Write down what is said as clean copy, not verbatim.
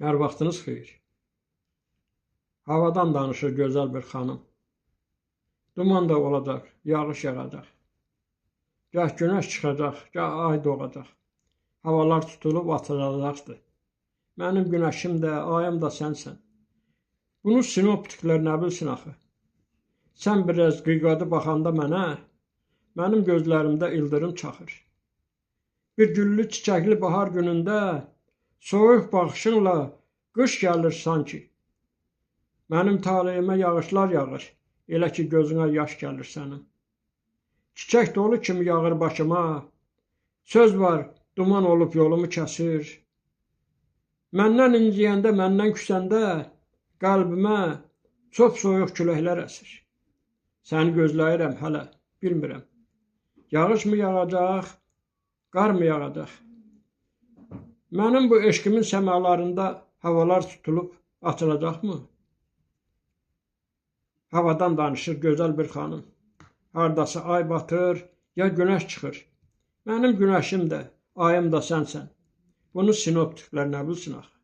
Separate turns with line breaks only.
Hər vaxtınız xeyir. Havadan danışır gözəl bir xanım. Duman da olacaq, yağış yağacaq. Gah günəş çıxacaq, gah ay doğacaq. Havalar tutulub açılacaqdır. Mənim günəşim də, ayım da sənsən. Bunu sinoptiklər nə bilsin axı? Sən biraz qıyqadı baxanda mənə, mənim gözlərimdə ildırım çaxır. Bir güllü çiçəkli bahar günündə soyuq baxışınla qış gəlir sanki. Mənim taleyimə yağışlar yağır, elə ki gözünə yaş gəlir sənin. Çiçək dolu kimi yağır başıma, söz var, duman olub yolumu kəsir. Məndən inciyəndə, məndən küsəndə qəlbimə çox soyuq küləklər əsir. Səni gözləyirəm hələ, bilmirəm. Yağış mı yağacaq, qar mı yağacaq? Mənim bu eşqimin səmalarında havalar tutulub açılacaqmı? Havadan danışır gözəl bir xanım. Hardasa ay batır, ya günəş çıxır. Mənim günəşim də, ayım da sənsən. Bunu sinoptiklər nə bilsin axı?